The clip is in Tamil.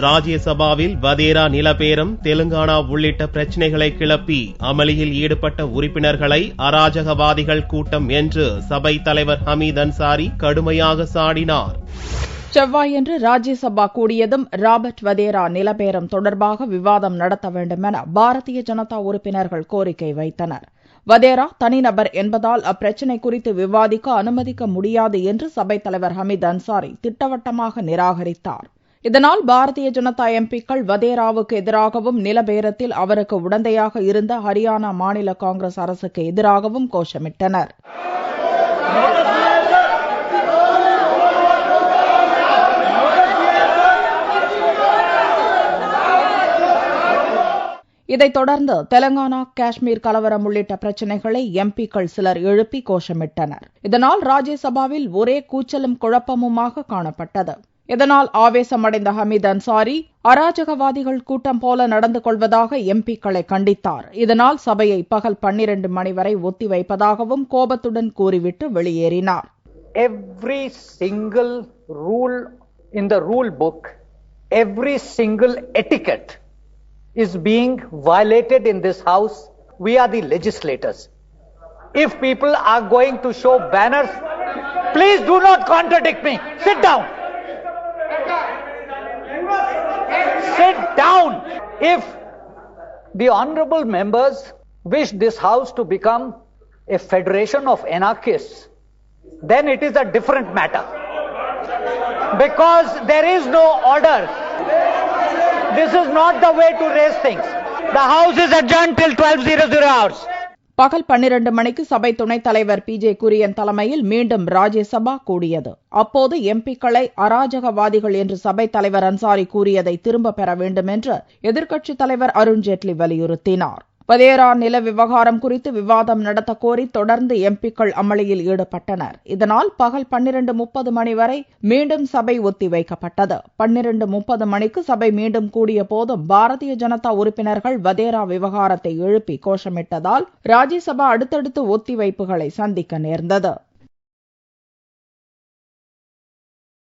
ராஜ்யசபாவில் வதேரா நிலபேரம், தெலுங்கானா உள்ளிட்ட பிரச்சினைகளை கிளப்பி அமளியில் ஈடுபட்ட உறுப்பினர்களை அராஜகவாதிகள் கூட்டம் என்று சபை தலைவர் ஹமீத் அன்சாரி கடுமையாக சாடினார். செவ்வாயன்று ராஜ்யசபா கூடியதும் ராபர்ட் வதேரா நிலபேரம் தொடர்பாக விவாதம் நடத்த வேண்டும் என பாரதிய ஜனதா உறுப்பினர்கள் கோரிக்கை வைத்தனர். வதேரா தனிநபர் என்பதால் அப்பிரச்சினை குறித்து விவாதிக்க அனுமதிக்க முடியாது என்று சபைத் தலைவர் ஹமீத் அன்சாரி திட்டவட்டமாக நிராகரித்தார். இதனால் பாரதிய ஜனதா எம்பிக்கள் வதேராவுக்கு எதிராகவும் நிலபேரத்தில் அவருக்கு உடந்தையாக இருந்த ஹரியானா மாநில காங்கிரஸ் அரசுக்கு எதிராகவும் கோஷமிட்டனர். இதைத் தொடர்ந்து தெலங்கானா, காஷ்மீர் கலவரம் உள்ளிட்ட பிரச்சினைகளை எம்பிக்கள் சிலர் எழுப்பி கோஷமிட்டனர். இதனால் ராஜ்யசபாவில் ஒரே கூச்சலும் குழப்பமுமாக காணப்பட்டது. இதனால் ஆவேசமடைந்த ஹமீத் அன்சாரி அராஜகவாதிகள் கூட்டம் போல நடந்து கொள்வதாக எம்பிக்களை கண்டித்தார். இதனால் சபையை பகல் 12 மணி வரை ஒத்திவைப்பதாகவும் கோபத்துடன் கூறிவிட்டு வெளியேறினார். Every single rule in the rule book, every single etiquette is being violated in this house. We are the legislators. If people are going to show banners, please do not contradict me. Sit down. Sit down. If the honorable members wish this house to become a federation of anarchists, then it is a different matter. Because there is no order. This is not the way to raise things. The house is adjourned till 12:00 hours. பகல் 12 மணிக்கு சபை துணைத் தலைவர் PJ குரியன் தலைமையில் மீண்டும் ராஜ்யசபா கூடியது. அப்போது எம்பிக்களை அராஜகவாதிகள் என்று சபைத் தலைவர் அன்சாரி கூறியதை திரும்பப் பெற வேண்டும் என்று எதிர்க்கட்சித் தலைவர் அருண்ஜேட்லி வலியுறுத்தினார். வதேரா நில விவகாரம் குறித்து விவாதம் நடத்த கோரி தொடர்ந்து எம்பிக்கள் அமளியில் ஈடுபட்டனர். இதனால் பகல் 12:30 மணி வரை மீண்டும் சபை ஒத்திவைக்கப்பட்டது. 12:30 மணிக்கு சபை மீண்டும் கூடிய போதும் பாரதிய ஜனதா உறுப்பினர்கள் வதேரா விவகாரத்தை எழுப்பி கோஷமிட்டதால் ராஜ்யசபா அடுத்தடுத்து ஒத்திவைப்புகளை சந்திக்க நேர்ந்தது.